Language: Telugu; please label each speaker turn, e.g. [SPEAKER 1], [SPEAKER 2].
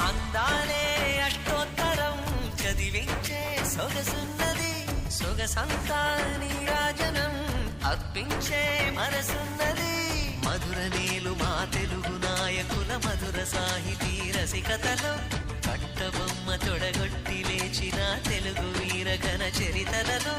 [SPEAKER 1] అందాలే అష్టోత్తరం చదివించే సొగసున్నది, సొగసంతా నీరాజనం అర్పించే మనసున్నది. మధుర నేలు మా తెలుగు నాయకుల మధుర సాహితీ రసికతలో కట్టబొమ్మ తొడగొట్టి లేచిన తెలుగు వీర ఘన చరితలలో